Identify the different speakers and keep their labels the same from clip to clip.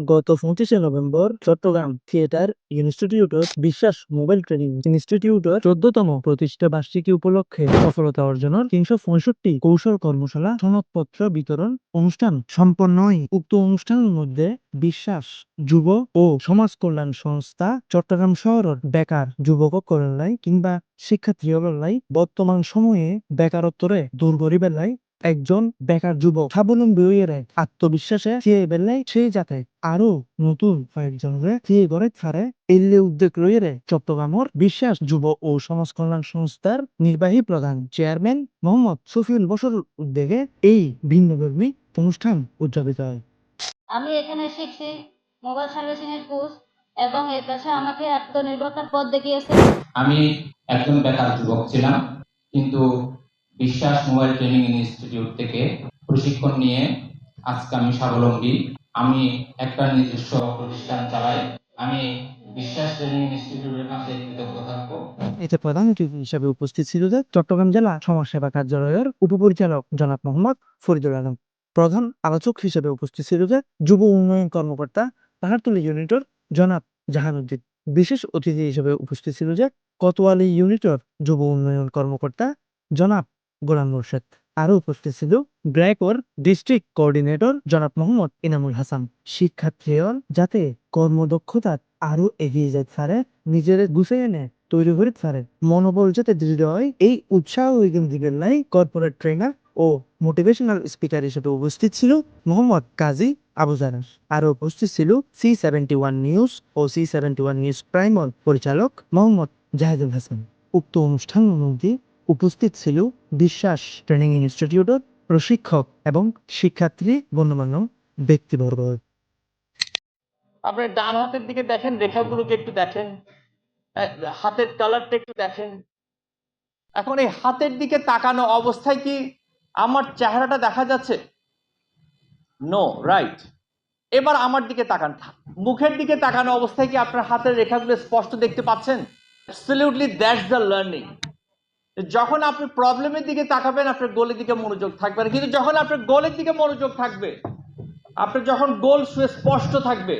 Speaker 1: গত ২৫শে November Chittagong theatre ইনস্টিটিউটত বিশ্বাস মোবাইল ট্রেনিং ইনস্টিটিউটর ১৪তম প্রতিষ্ঠা বার্ষিকী উপলক্ষে সফলতা অর্জনের ৩৬৫ কৌশল কর্মশালা সনদপত্র বিতরণ অনুষ্ঠান সম্পন্ন হয়। উক্ত অনুষ্ঠানের মধ্যে বিশ্বাস যুব ও সমাজ কল্যাণ সংস্থা চট্টগ্রাম শহরের বেকার যুবক কল্যাণ কিংবা শিক্ষার্থী লাই বর্তমান সময়ে বেকারত্বরে দূর করিবার লাই একজন বেকার যুবক স্বাবলম্বী হয়ে আত্মবিশ্বাসে চেয়ে বেলাই সেই যাতে আরো নতুন কয়েকজনরে চেয়ে করে ছাড়ে এলে উদ্যোগ রয়ে চট্টগ্রামের বিশ্বাস যুব ও সমাজ কল্যাণ সংস্থার নির্বাহী প্রধান চেয়ারম্যান মোহাম্মদ শফিউল বশর উদ্যোগে এই ভিন্নধর্মী অনুষ্ঠান উদযাপিত হয়।
Speaker 2: আমি এখানে শিখছি মোবাইল সার্ভিসিং এর কোর্স এবং এর কাছে আমাকে আত্মনির্ভরতার পথ দেখিয়েছে।
Speaker 3: আমি একজন বেকার যুবক ছিলাম, কিন্তু বিশ্বাস মোবাইল ট্রেনিং ইনস্টিটিউট থেকে প্রশিক্ষণ নিয়ে আজকে আমি স্বাবলম্বী। আমি একটা নিজস্ব প্রতিষ্ঠান চালাই। আমি বিশ্বাস ট্রেনিং ইনস্টিটিউটের কাছে কৃতজ্ঞ থাকবো।
Speaker 1: এতে প্রধান অতিথি হিসেবে উপস্থিত ছিল চট্টগ্রাম জেলা সমাজসেবা কার্যালয়ের উপপরিচালক জনাব মোহাম্মদ ফরিদুল আলম। প্রধান আলোচক হিসেবে উপস্থিত ছিল যুব উন্নয়ন কর্মকর্তা পাহাড়তলী ইউনিটের জনাব জাহানুদ্দিন। বিশেষ অতিথি হিসেবে উপস্থিত ছিল কোতোয়ালি ইউনিটের যুব উন্নয়ন কর্মকর্তা জনাব গোলাম মোর্শেদ। আরো উপস্থিত ছিল ব্র্যাকর ডিস্ট্রিক্ট কোঅর্ডিনেটর জনাব মোহাম্মদ ইনামুল হাসান। শিক্ষার্থীরা যাতে কর্মদক্ষতা আরো এগিয়ে যেতে পারে, নিজের গুছিয়ে এনে তৈরি করে পারে, মনোবল যাতে দৃঢ় হয়, এই উৎসাহ দিবেন লাই কর্পোরেট ট্রেনার ও মোটিভেশনাল স্পিকার হিসেবে উপস্থিত ছিল মোহাম্মদ কাজী আবু জানাস। আরো উপস্থিত ছিল C71 নিউজ ও C71 নিউজ প্রাইমর পরিচালক মোহাম্মদ জাহেদুল হাসান। উক্ত অনুষ্ঠানের মধ্যে উপস্থিত ছিল বিশ্বাস ট্রেনিং ইনস্টিটিউটের প্রশিক্ষক এবং শিক্ষার্থী গণ্যমান্য ব্যক্তিবর্গ।
Speaker 4: আপনার ডান হাতের দিকে দেখেন, রেখাগুলোকে একটু দেখেন, হাতের কালারটা একটু দেখেন। এখন এই হাতের দিকে তাকানো অবস্থায় কি আমার চেহারাটা দেখা যাচ্ছে? No, right. এবার আমার দিকে তাকান, মুখের দিকে তাকানো অবস্থায় কি আপনার হাতের রেখাগুলো স্পষ্ট দেখতে পাচ্ছেন? Absolutely that's the learning. যখন আপনি প্রবলেমের দিকে তাকাবেন, আপনার গোলের দিকে মনোযোগ থাকবে না, কিন্তু যখন আপনার গোলের দিকে মনোযোগ থাকবে, আপনার যখন গোল সুস্পষ্ট থাকবে,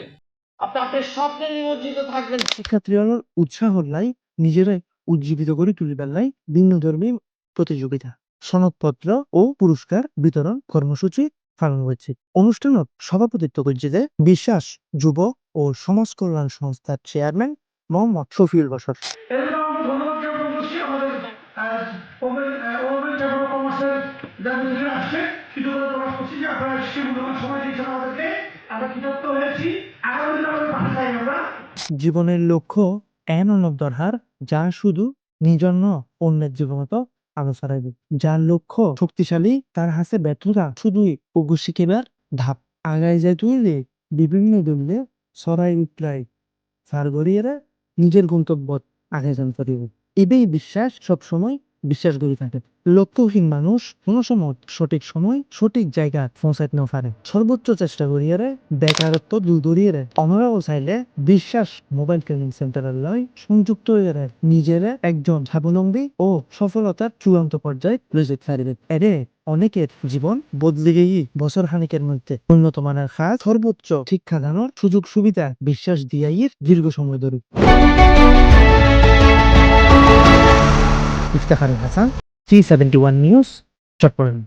Speaker 4: আপনি আপনার স্বপ্নে নিমজ্জিত থাকবেন।
Speaker 1: শিক্ষার্থীরা উৎসাহ লাই নিজেরাই উজ্জীবিত করে তুলিবার লাই ভিন্ন ধর্মী প্রতিযোগিতা, সনদপত্র ও পুরস্কার বিতরণ কর্মসূচি পালন হয়েছে। অনুষ্ঠানত সভাপতিত্ব করছে বিশ্বাস যুব ও সমাজ কল্যাণ সংস্থার চেয়ারম্যান মোহাম্মদ শফিউল বশর। জীবনের লক্ষ্য এমন দরকার যা শুধু নিজের ন অন্যের জীবনত আলো ছড়াইবে। যার লক্ষ্য শক্তিশালী তার হাতে ব্যর্থতা শুধুই ওগু শিখিবার ধাপ। আগায় যায় তুইলে বিভিন্ন দলীয় সরাই উতরাই সার গড়িয়ে নিজের গন্তব্য আগে যান করিব। এবেই বিশ্বাস সবসময় বিশ্বাস করি থাকে। লক্ষ্যহীন মানুষ কোনো সময় সঠিক সময় সঠিক জায়গা পৌঁছাইতে না পারে। সর্বোচ্চ চেষ্টা করিয়ে বেকারত্ব দূর করিয়ে অনরাও চাইলে বিশ্বাস মোবাইল ট্রেনিং সেন্টারের লয় সংযুক্ত হয়ে নিজের একজন স্বাবলম্বী ও সফলতার চূড়ান্ত পর্যায়ে লয়ে যেতে পারবে। এরে অনেকের জীবন বদলে গিয়ে বছর খানিকের মধ্যে উন্নত মানের কাজ সর্বোচ্চ শিক্ষাদানের সুযোগ সুবিধা বিশ্বাস দিয়াই দীর্ঘ সময় ধরে। Iftekharul Hasan, C71 news, Chittagong.